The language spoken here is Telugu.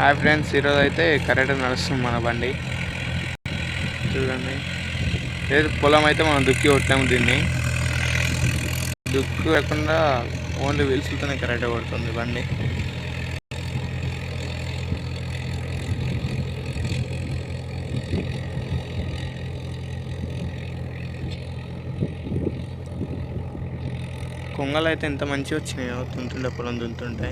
హాయ్ ఫ్రెండ్స్, ఈరోజు అయితే కరెక్ట్గా నడుస్తుంది మన బండి. చూడండి, లేదు పొలం అయితే మనం దుక్కి కొట్టాము. దీన్ని దుక్కు లేకుండా ఓన్లీ వీల్స్లతోనే కరెక్ట్గా కొడుతుంది బండి. కొంగలు అయితే ఎంత మంచిగా వచ్చినాయో తుంటుండే, పొలం దున్తుంటే.